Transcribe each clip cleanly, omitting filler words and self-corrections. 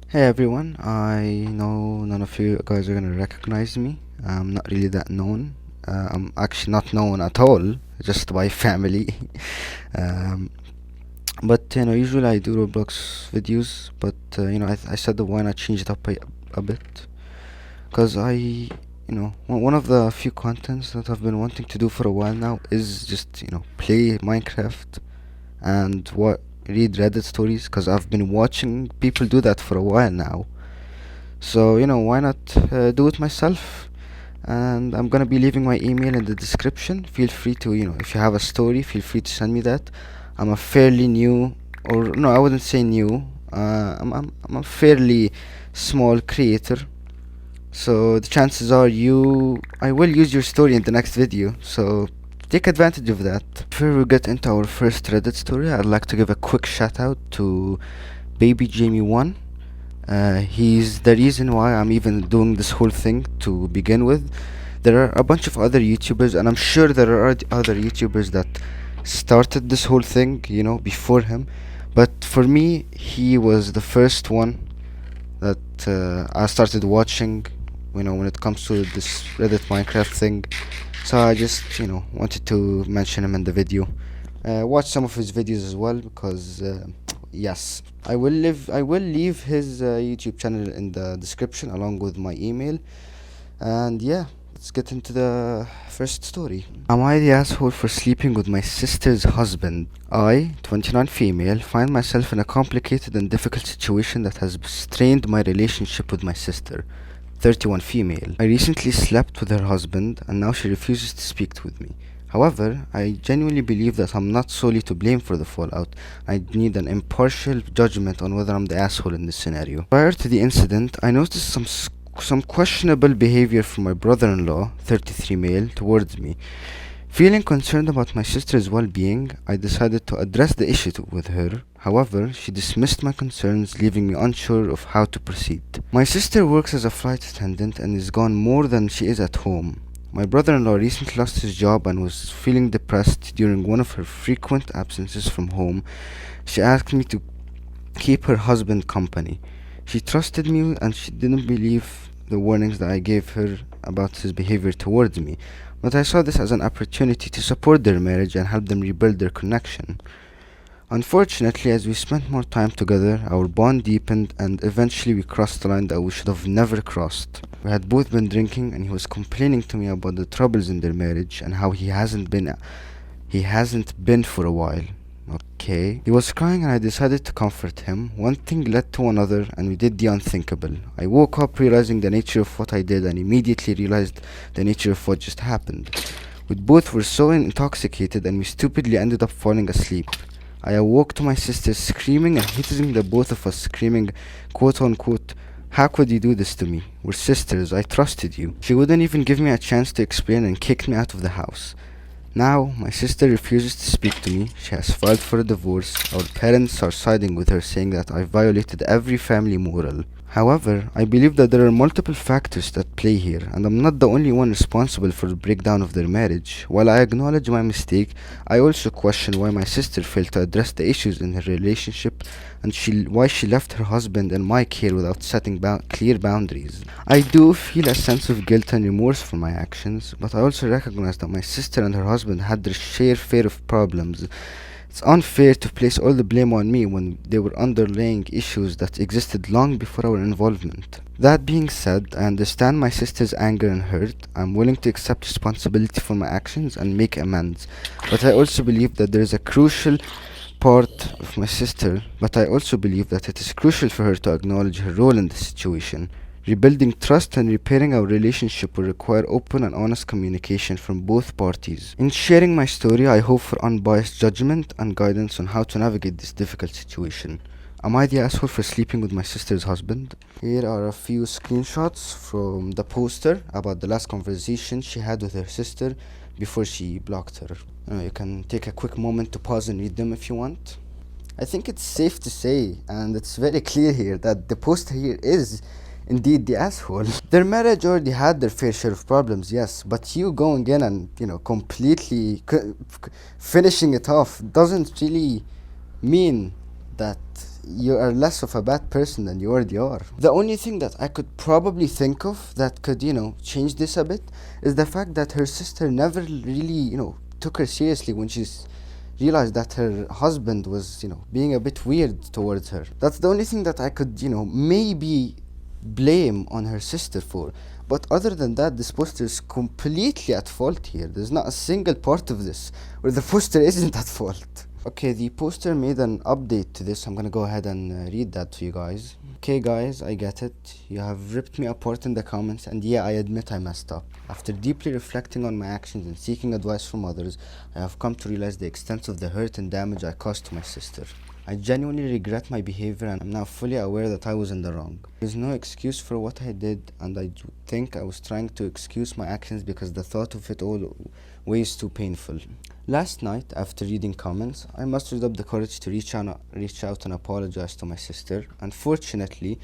Hey everyone, I know none of you guys are gonna recognize me. I'm not really that known. I'm actually not known at all, just by family. um, but usually I do Roblox videos, but I said that why not change it up a bit? Because one of the few contents that I've been wanting to do for a while now is just, play Minecraft and what read Reddit stories, because I've been watching people do that for a while now. So, why not do it myself? And I'm gonna be leaving my email in the description. Feel free to, if you have a story, feel free to send me that. I'm a fairly new, or no, I wouldn't say new. I'm a fairly small creator. So the chances are I will use your story in the next video. So take advantage of that. Before we get into our first Reddit story, I'd like to give a quick shout out to Baby Jamie1. He's the reason why I'm even doing this whole thing to begin with. There are a bunch of other YouTubers, and I'm sure there are other YouTubers that started this whole thing, before him. But for me, he was the first one that I started watching, when it comes to this Reddit Minecraft thing. So I just, wanted to mention him in the video. Watch some of his videos as well because yes, I will leave his YouTube channel in the description along with my email. And yeah, let's get into the first story. Am I the asshole for sleeping with my sister's husband? I, 29 female, find myself in a complicated and difficult situation that has strained my relationship with my sister. 31 female. I recently slept with her husband and now she refuses to speak with me. However, I genuinely believe that I'm not solely to blame for the fallout. I need an impartial judgment on whether I'm the asshole in this scenario. Prior to the incident, I noticed some questionable behavior from my brother-in-law, 33 male, towards me. Feeling concerned about my sister's well-being, I decided to address the issue with her. However, she dismissed my concerns, leaving me unsure of how to proceed. My sister works as a flight attendant and is gone more than she is at home. My brother-in-law recently lost his job and was feeling depressed during one of her frequent absences from home. She asked me to keep her husband company. She trusted me and she didn't believe the warnings that I gave her about his behavior towards me, but I saw this as an opportunity to support their marriage and help them rebuild their connection. Unfortunately, as we spent more time together, our bond deepened and eventually we crossed the line that we should have never crossed. We had both been drinking and he was complaining to me about the troubles in their marriage and how he hasn't been for a while. Okay. He was crying and I decided to comfort him. One thing led to another and we did the unthinkable. I woke up realizing the nature of what I did and immediately realized the nature of what just happened. We both were so intoxicated and we stupidly ended up falling asleep. I awoke to my sister screaming and hitting the both of us, screaming, quote unquote, "How could you do this to me? We're sisters, I trusted you." She wouldn't even give me a chance to explain and kicked me out of the house. Now, my sister refuses to speak to me. She has filed for a divorce. Our parents are siding with her, saying that I violated every family moral. However, I believe that there are multiple factors that play here, and I'm not the only one responsible for the breakdown of their marriage. While I acknowledge my mistake, I also question why my sister failed to address the issues in her relationship and why she left her husband in my care without setting clear boundaries. I do feel a sense of guilt and remorse for my actions, but I also recognize that my sister and her husband had their share of problems. It's unfair to place all the blame on me when there were underlying issues that existed long before our involvement. That being said, I understand my sister's anger and hurt. I'm willing to accept responsibility for my actions and make amends. But I also believe that there is a crucial part of my sister, but I also believe that it is crucial for her to acknowledge her role in the situation. Rebuilding trust and repairing our relationship will require open and honest communication from both parties. In sharing my story, I hope for unbiased judgment and guidance on how to navigate this difficult situation. Am I the asshole for sleeping with my sister's husband? Here are a few screenshots from the poster about the last conversation she had with her sister before she blocked her. You can take a quick moment to pause and read them if you want. I think it's safe to say, and it's very clear here, that the poster here is indeed the asshole. Their marriage already had their fair share of problems, yes, but you going in and, completely finishing it off doesn't really mean that, you are less of a bad person than you already are. The only thing that I could probably think of that could, change this a bit is the fact that her sister never really, took her seriously when she's realized that her husband was, being a bit weird towards her. That's the only thing that I could, maybe blame on her sister for. But other than that, this poster is completely at fault here. There's not a single part of this where the poster isn't at fault. Okay, the poster made an update to this. I'm gonna go ahead and read that to you guys. Okay guys, I get it. You have ripped me apart in the comments, and yeah, I admit I messed up. After deeply reflecting on my actions and seeking advice from others, I have come to realize the extent of the hurt and damage I caused to my sister. I genuinely regret my behavior, and I'm now fully aware that I was in the wrong. There's no excuse for what I did, and I think I was trying to excuse my actions because the thought of it all way is too painful. Last night, after reading comments, I mustered up the courage to reach out and apologize to my sister. Unfortunately,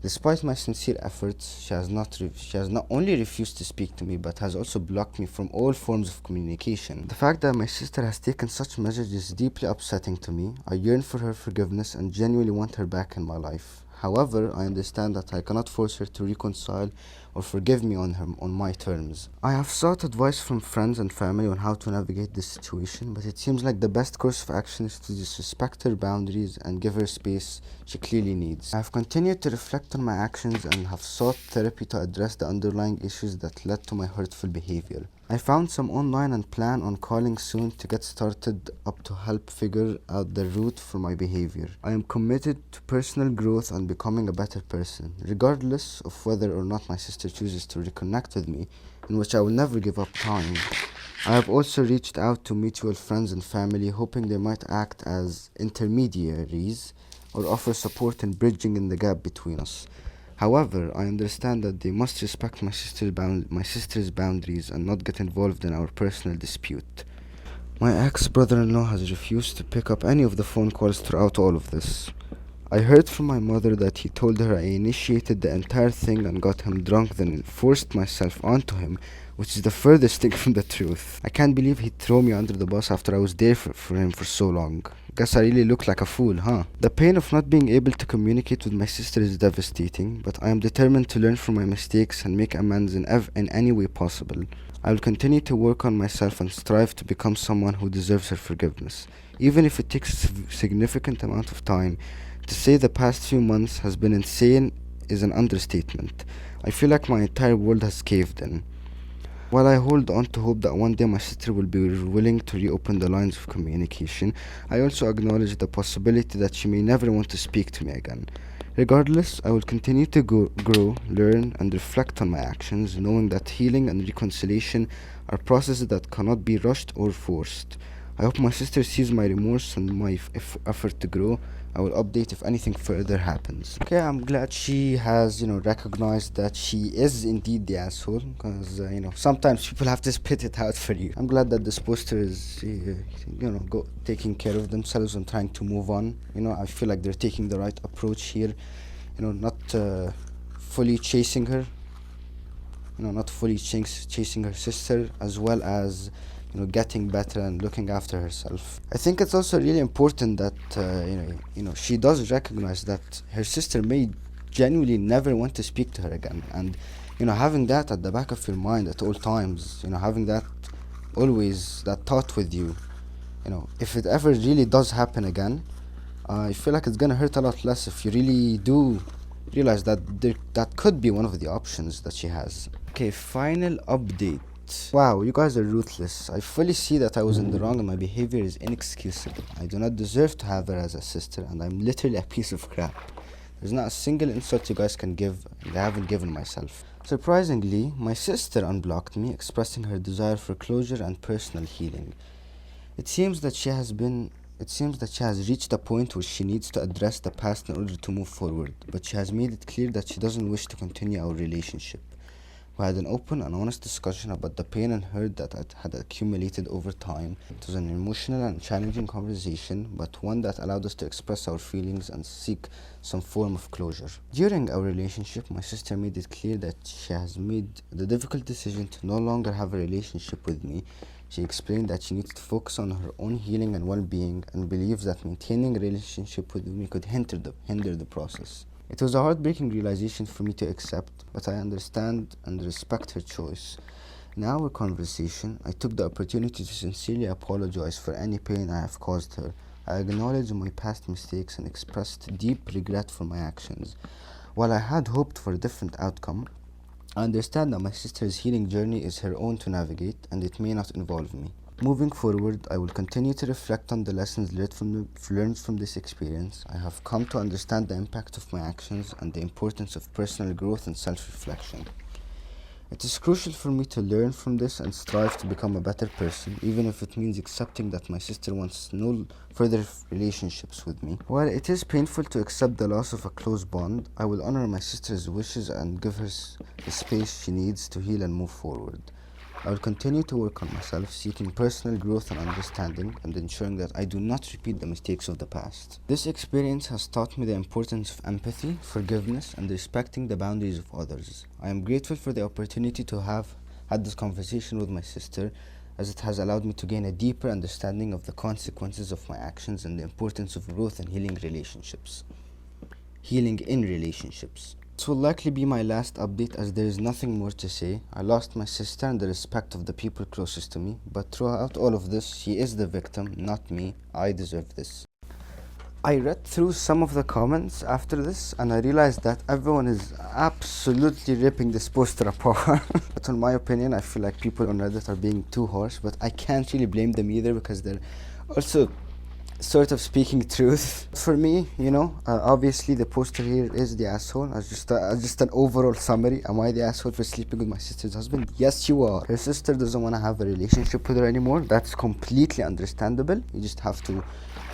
despite my sincere efforts, she has not only refused to speak to me, but has also blocked me from all forms of communication. The fact that my sister has taken such measures is deeply upsetting to me. I yearn for her forgiveness and genuinely want her back in my life. However, I understand that I cannot force her to reconcile or forgive me on my terms. I have sought advice from friends and family on how to navigate this situation, but it seems like the best course of action is to disrespect her boundaries and give her space she clearly needs. I have continued to reflect on my actions and have sought therapy to address the underlying issues that led to my hurtful behavior. I found some online and plan on calling soon to get started up to help figure out the root for my behavior. I am committed to personal growth and becoming a better person, regardless of whether or not my sister chooses to reconnect with me, in which I will never give up trying. I have also reached out to mutual friends and family, hoping they might act as intermediaries or offer support in bridging in the gap between us. However, I understand that they must respect my sister's boundaries and not get involved in our personal dispute. My ex-brother-in-law has refused to pick up any of the phone calls throughout all of this. I heard from my mother that he told her I initiated the entire thing and got him drunk, then forced myself onto him, which is the furthest thing from the truth. I can't believe he'd throw me under the bus after I was there for him for so long. Guess I really look like a fool, huh? The pain of not being able to communicate with my sister is devastating, but I am determined to learn from my mistakes and make amends in any way possible. I will continue to work on myself and strive to become someone who deserves her forgiveness, even if it takes a significant amount of time. To say the past few months has been insane is an understatement. I feel like my entire world has caved in. While I hold on to hope that one day my sister will be willing to reopen the lines of communication, I also acknowledge the possibility that she may never want to speak to me again. Regardless, I will continue to grow, learn, and reflect on my actions, knowing that healing and reconciliation are processes that cannot be rushed or forced. I hope my sister sees my remorse and my effort to grow. I will update if anything further happens. Okay, I'm glad she has, recognized that she is indeed the asshole, because, sometimes people have to spit it out for you. I'm glad that this poster is, taking care of themselves and trying to move on. I feel like they're taking the right approach here, not fully chasing her, not fully chasing her sister, as well as getting better and looking after herself. I think it's also really important that she does recognize that her sister may genuinely never want to speak to her again, and having that at the back of your mind at all times, having that always, that thought with you, if it ever really does happen again, I feel like it's gonna hurt a lot less if you really do realize that that could be one of the options that she has. Okay, final update. Wow, you guys are ruthless. I fully see that I was in the wrong and my behavior is inexcusable. I do not deserve to have her as a sister, and I'm literally a piece of crap. There's not a single insult you guys can give, and I haven't given myself. Surprisingly, my sister unblocked me, expressing her desire for closure and personal healing. It seems that she has reached a point where she needs to address the past in order to move forward, but she has made it clear that she doesn't wish to continue our relationship. We had an open and honest discussion about the pain and hurt that had accumulated over time. It was an emotional and challenging conversation, but one that allowed us to express our feelings and seek some form of closure. During our relationship, my sister made it clear that she has made the difficult decision to no longer have a relationship with me She explained that she needed to focus on her own healing and well-being and believes that maintaining a relationship with me could hinder the process. It was a heartbreaking realization for me to accept, but I understand and respect her choice. In our conversation, I took the opportunity to sincerely apologize for any pain I have caused her. I acknowledged my past mistakes and expressed deep regret for my actions. While I had hoped for a different outcome, I understand that my sister's healing journey is her own to navigate and it may not involve me. Moving forward, I will continue to reflect on the lessons learned from this experience. I have come to understand the impact of my actions and the importance of personal growth and self-reflection. It is crucial for me to learn from this and strive to become a better person, even if it means accepting that my sister wants no further relationships with me. While it is painful to accept the loss of a close bond, I will honor my sister's wishes and give her the space she needs to heal and move forward. I will continue to work on myself, seeking personal growth and understanding, and ensuring that I do not repeat the mistakes of the past. This experience has taught me the importance of empathy, forgiveness, and respecting the boundaries of others. I am grateful for the opportunity to have had this conversation with my sister, as it has allowed me to gain a deeper understanding of the consequences of my actions and the importance of growth and healing in relationships. This will likely be my last update as there is nothing more to say. I lost my sister and the respect of the people closest to me, but throughout all of this, she is the victim, not me. I deserve this. I read through some of the comments after this and I realized that everyone is absolutely ripping this poster apart. But in my opinion, I feel like people on Reddit are being too harsh, but I can't really blame them either because they're also sort of speaking truth. For me, obviously the poster here is the asshole. As just an overall summary, am I the asshole for sleeping with my sister's husband? Yes, you are. Her sister doesn't want to have a relationship with her anymore. That's completely understandable. You just have to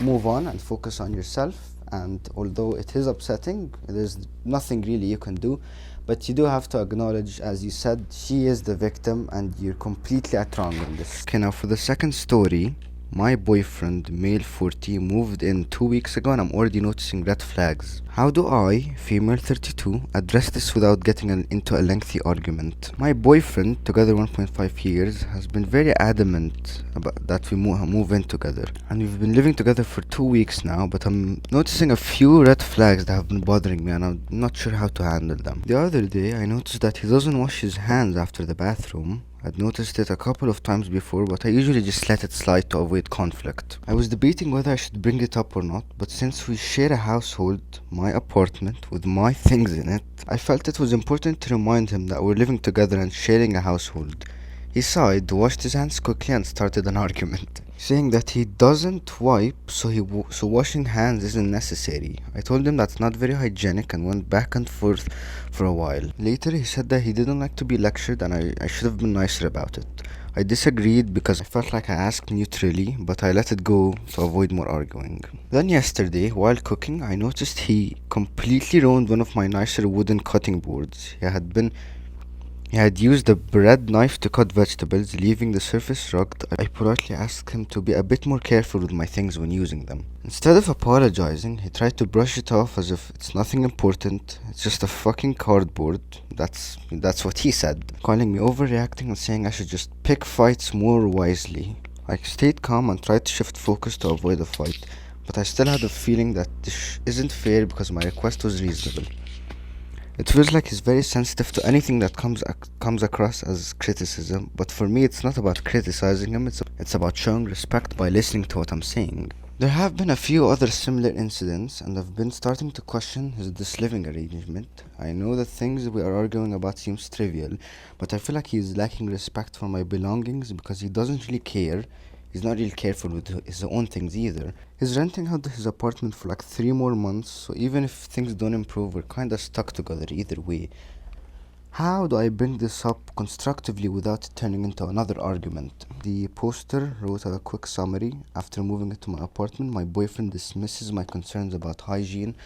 move on and focus on yourself. And although it is upsetting, there's nothing really you can do. But you do have to acknowledge, as you said, she is the victim and you're completely at wrong in this. Okay, now for the second story. My boyfriend, male 40, moved in 2 weeks ago and I'm already noticing red flags. How do I, female 32, address this without getting into a lengthy argument? My boyfriend, together 1.5 years, has been very adamant about that we move in together. And we've been living together for 2 weeks now, but I'm noticing a few red flags that have been bothering me and I'm not sure how to handle them. The other day, I noticed that he doesn't wash his hands after the bathroom. I'd noticed it a couple of times before, but I usually just let it slide to avoid conflict. I was debating whether I should bring it up or not, but since we share a household, my apartment, with my things in it, I felt it was important to remind him that we're living together and sharing a household. He sighed, washed his hands quickly and started an argument, saying that he doesn't wipe, so washing hands isn't necessary. I told him that's not very hygienic and went back and forth for a while. Later he said that he didn't like to be lectured and I should have been nicer about it. I disagreed because I felt like I asked neutrally, but I let it go to avoid more arguing. Then yesterday, while cooking, I noticed he completely ruined one of my nicer wooden cutting boards. He had used a bread knife to cut vegetables, leaving the surface rugged. I politely asked him to be a bit more careful with my things when using them. Instead of apologizing, he tried to brush it off as if it's nothing important. It's just a fucking cardboard. That's what he said, calling me overreacting and saying I should just pick fights more wisely. I stayed calm and tried to shift focus to avoid a fight, but I still had a feeling that this isn't fair because my request was reasonable. It feels like he's very sensitive to anything that comes across as criticism, but for me it's not about criticizing him, it's about showing respect by listening to what I'm saying. There have been a few other similar incidents, and I've been starting to question this living arrangement. I know the things we are arguing about seems trivial, but I feel like he's lacking respect for my belongings because he doesn't really care. He's not really careful with his own things either. He's renting out his apartment for like 3 more months, so even if things don't improve, we're kinda stuck together either way. How do I bring this up constructively without it turning into another argument? The poster wrote a quick summary. After moving into my apartment, my boyfriend dismisses my concerns about hygiene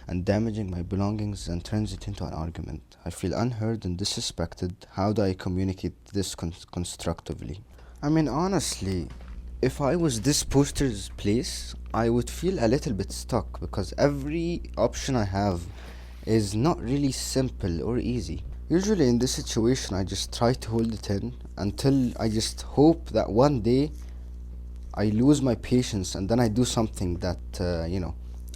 and damaging my belongings and turns it into an argument. I feel unheard and disrespected. How do I communicate this constructively? I mean, honestly, if I was this poster's place, I would feel a little bit stuck because every option I have is not really simple or easy. Usually in this situation, I just try to hold it in until I just hope that one day I lose my patience and then I do something that,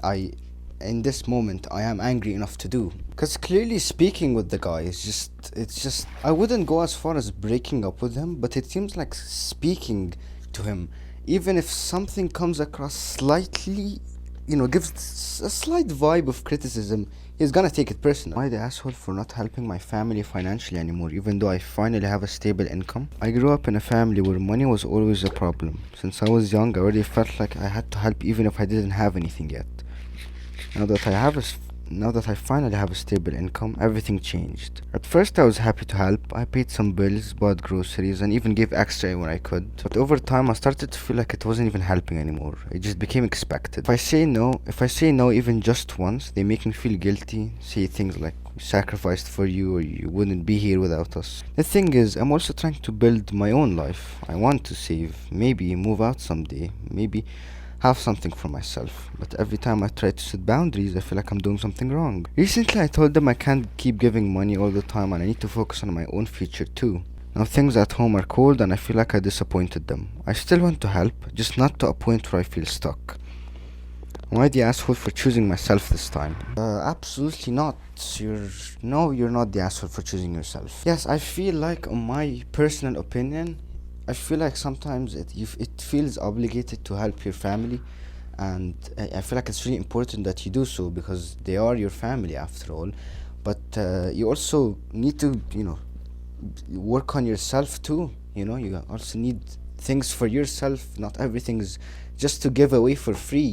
I, in this moment, I am angry enough to do. Because clearly speaking with the guy is just, I wouldn't go as far as breaking up with him, but it seems like speaking to him, even if something comes across slightly, gives a slight vibe of criticism, he's gonna take it personal. Am I the asshole for not helping my family financially anymore, even though I finally have a stable income? I grew up in a family where money was always a problem. Since I was young, I already felt like I had to help even if I didn't have anything yet. Now that I have a s- Now that I finally have a stable income, everything changed. At first I was happy to help. I paid some bills, bought groceries, and even gave extra when I could. But over time I started to feel like it wasn't even helping anymore. It just became expected. If I say no even just once, they make me feel guilty, say things like we sacrificed for you or you wouldn't be here without us. The thing is, I'm also trying to build my own life. I want to save, maybe move out someday, maybe have something for myself, but every time I try to set boundaries, I feel like I'm doing something wrong. Recently, I told them I can't keep giving money all the time and I need to focus on my own future too. Now things at home are cold and I feel like I disappointed them. I still want to help, just not to a point where I feel stuck. Am I the asshole for choosing myself this time? Absolutely not. You're not the asshole for choosing yourself. Yes, I feel like, on my personal opinion, I feel like sometimes it feels obligated to help your family, and I feel like it's really important that you do so because they are your family after all. But you also need to, work on yourself too. You also need things for yourself. Not everything is just to give away for free.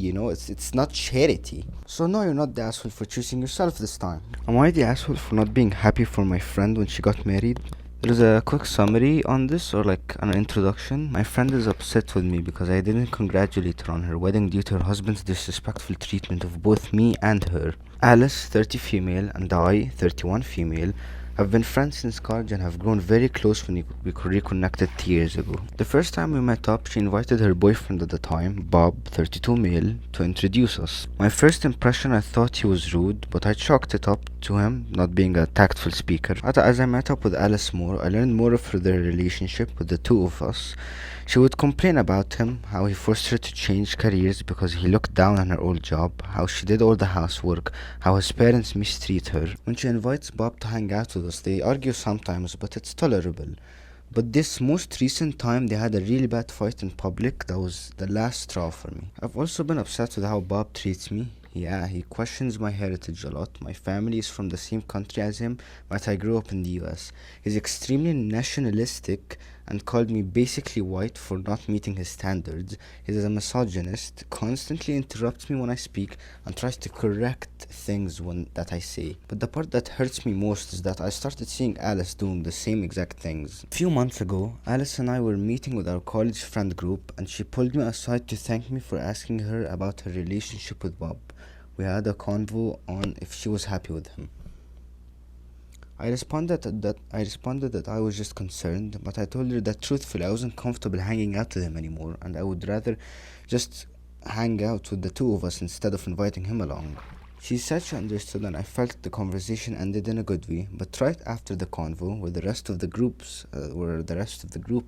It's not charity. So no, you're not the asshole for choosing yourself this time. Am I the asshole for not being happy for my friend when she got married? There's a quick summary on this, or like an introduction. My friend is upset with me because I didn't congratulate her on her wedding due to her husband's disrespectful treatment of both me and her. Alice, 30 female, and I, 31 female, have been friends since college and have grown very close when we reconnected 2 years ago. The first time we met up, she invited her boyfriend at the time, Bob, 32 male, to introduce us. My first impression, I thought he was rude, but I chalked it up to him not being a tactful speaker. As I met up with Alice more, I learned more of their relationship with the two of us. She would complain about him, how he forced her to change careers because he looked down on her old job, how she did all the housework, how his parents mistreat her. When she invites Bob to hang out with us, they argue sometimes, but it's tolerable. But this most recent time, they had a really bad fight in public. That was the last straw for me. I've also been upset with how Bob treats me. Yeah, he questions my heritage a lot. My family is from the same country as him, but I grew up in the US. He's extremely nationalistic and called me basically white for not meeting his standards. He's a misogynist, constantly interrupts me when I speak, and tries to correct things that I say. But the part that hurts me most is that I started seeing Alice doing the same exact things. A few months ago, Alice and I were meeting with our college friend group, and she pulled me aside to thank me for asking her about her relationship with Bob. We had a convo on if she was happy with him. I responded that I was just concerned, but I told her that truthfully I wasn't comfortable hanging out with him anymore, and I would rather just hang out with the two of us instead of inviting him along. She said she understood, and I felt the conversation ended in a good way. But right after the convo, where the rest of the group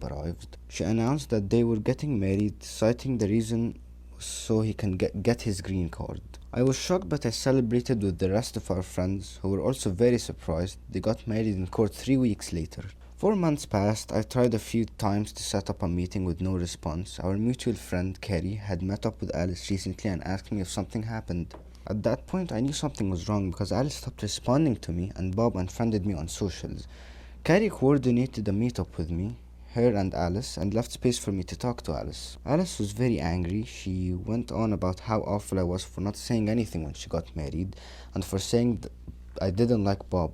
arrived, she announced that they were getting married, citing the reason so he can get his green card. I was shocked, but I celebrated with the rest of our friends, who were also very surprised. They got married in court 3 weeks later. 4 months passed. I tried a few times to set up a meeting with no response. Our mutual friend, Kerry, had met up with Alice recently and asked me if something happened. At that point, I knew something was wrong because Alice stopped responding to me and Bob unfriended me on socials. Carrie coordinated a meetup with me, her and Alice, and left space for me to talk to Alice. Alice was very angry. She went on about how awful I was for not saying anything when she got married, and for saying that I didn't like Bob,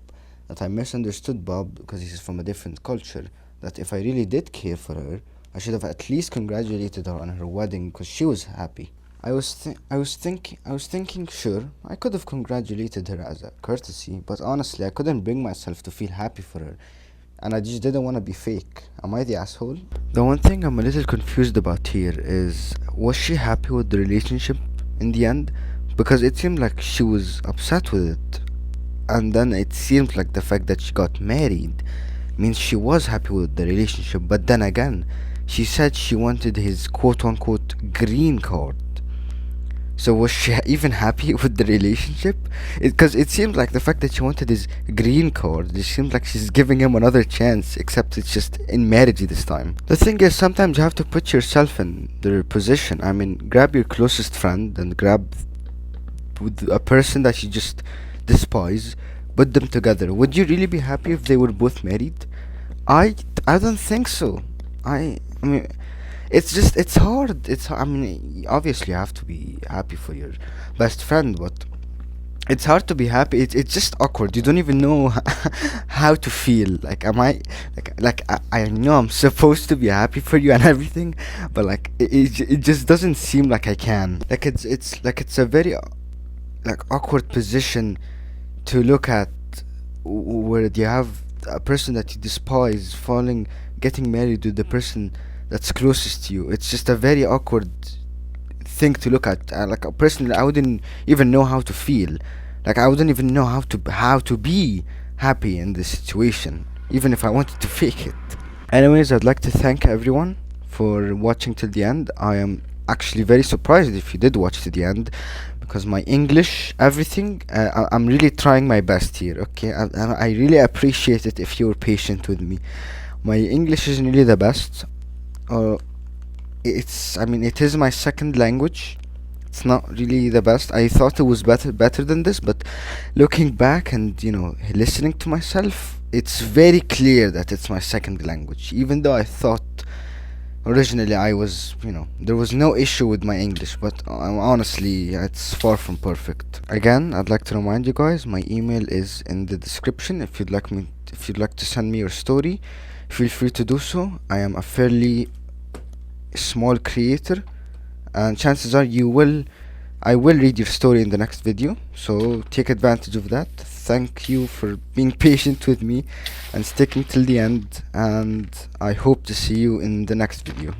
that I misunderstood Bob because he's from a different culture, that if I really did care for her, I should have at least congratulated her on her wedding because she was happy. I was thinking, sure, I could have congratulated her as a courtesy, but honestly, I couldn't bring myself to feel happy for her, and I just didn't want to be fake. Am I the asshole? The one thing I'm a little confused about here is, was she happy with the relationship in the end? Because it seemed like she was upset with it. and then it seems like the fact that she got married means she was happy with the relationship. But then again, she said she wanted his quote unquote green card. So was she even happy with the relationship? Because it seems like the fact that she wanted his green card, it seems like she's giving him another chance, except it's just in marriage this time. The thing is, sometimes you have to put yourself in their position. I mean, grab your closest friend and grab with a person that you just despise, put them together. Would you really be happy if they were both married? I don't think so. I mean, it's hard. I mean, obviously you have to be happy for your best friend, but it's hard to be happy. It's just awkward. You don't even know how to feel. Like, am I I know I'm supposed to be happy for you and everything, but like it just doesn't seem like I can. Like it's a very like awkward position to look at, where you have a person that you despise getting married with the person that's closest to you. It's just a very awkward thing to look at. Like, personally, I wouldn't even know how to feel. Like, I wouldn't even know how to be happy in this situation, even if I wanted to fake it. Anyways, I'd like to thank everyone for watching till the end. I am actually very surprised if you did watch to the end, because my English, everything, I'm really trying my best here. Okay, I really appreciate it if you're patient with me. My English isn't really the best. Uh, I mean, it is my second language. It's not really the best. I thought it was better than this, but looking back and listening to myself, it's very clear that it's my second language. Even though I thought originally there was no issue with my English, but honestly, it's far from perfect. Again, I'd like to remind you guys, my email is in the description. If you'd like to send me your story, feel free to do so. I am a fairly small creator, and chances are I will read your story in the next video, so take advantage of that. Thank you for being patient with me and sticking till the end, and I hope to see you in the next video.